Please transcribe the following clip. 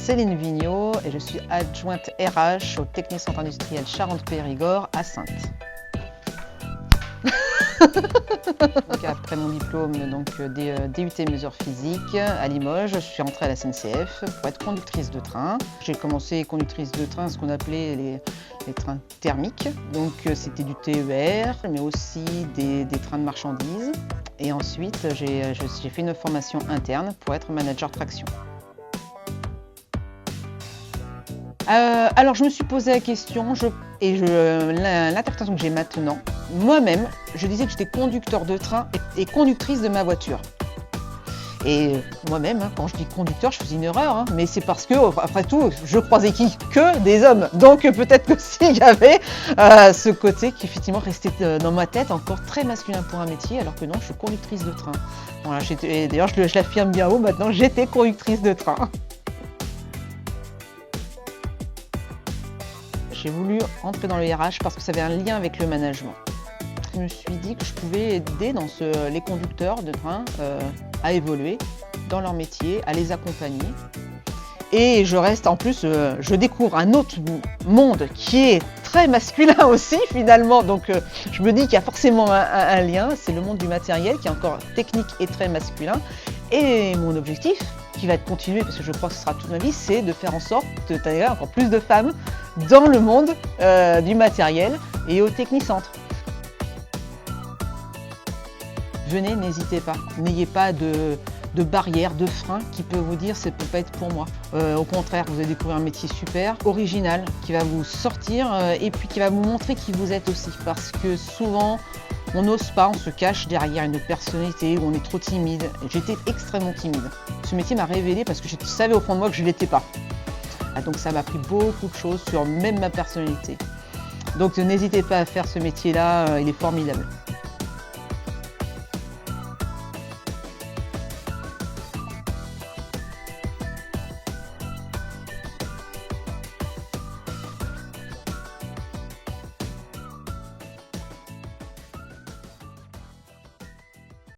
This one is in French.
Céline Vigneault et je suis adjointe RH au Technicentre industriel Charente-Périgord à Saintes. Donc, après mon diplôme DUT mesures physiques à Limoges, je suis rentrée à la SNCF pour être conductrice de train. J'ai commencé conductrice de train, ce qu'on appelait les trains thermiques. Donc c'était du TER, mais aussi des trains de marchandises. Et ensuite, j'ai fait une formation interne pour être manager traction. Alors je me suis posé la question l'interprétation que j'ai maintenant, moi-même, je disais que j'étais conducteur de train et conductrice de ma voiture. Et moi-même, quand je dis conducteur, je faisais une erreur, mais c'est parce que, après tout, je croisais qui? Que des hommes. Donc peut-être que s'il y avait ce côté qui effectivement restait dans ma tête, encore très masculin pour un métier, alors que non, je suis conductrice de train. Voilà, d'ailleurs, je l'affirme bien haut, maintenant, j'étais conductrice de train. J'ai voulu entrer dans le RH parce que ça avait un lien avec le management. Je me suis dit que je pouvais aider les conducteurs de train à évoluer dans leur métier, à les accompagner. Et je découvre un autre monde qui est très masculin aussi finalement. Donc je me dis qu'il y a forcément un lien, c'est le monde du matériel qui est encore technique et très masculin. Et mon objectif, qui va être continué, parce que je crois que ce sera toute ma vie, c'est de faire en sorte d'attirer encore plus de femmes dans le monde du matériel et au Technicentre. Venez, n'hésitez pas. N'ayez pas de barrières, de freins qui peuvent vous dire ça ne peut pas être pour moi. Au contraire, vous allez découvrir un métier super, original, qui va vous sortir et puis qui va vous montrer qui vous êtes aussi. Parce que souvent, on n'ose pas, on se cache derrière une personnalité où on est trop timide. J'étais extrêmement timide. Ce métier m'a révélé parce que je savais au fond de moi que je ne l'étais pas. Donc ça m'a appris beaucoup de choses sur même ma personnalité. Donc n'hésitez pas à faire ce métier-là, il est formidable.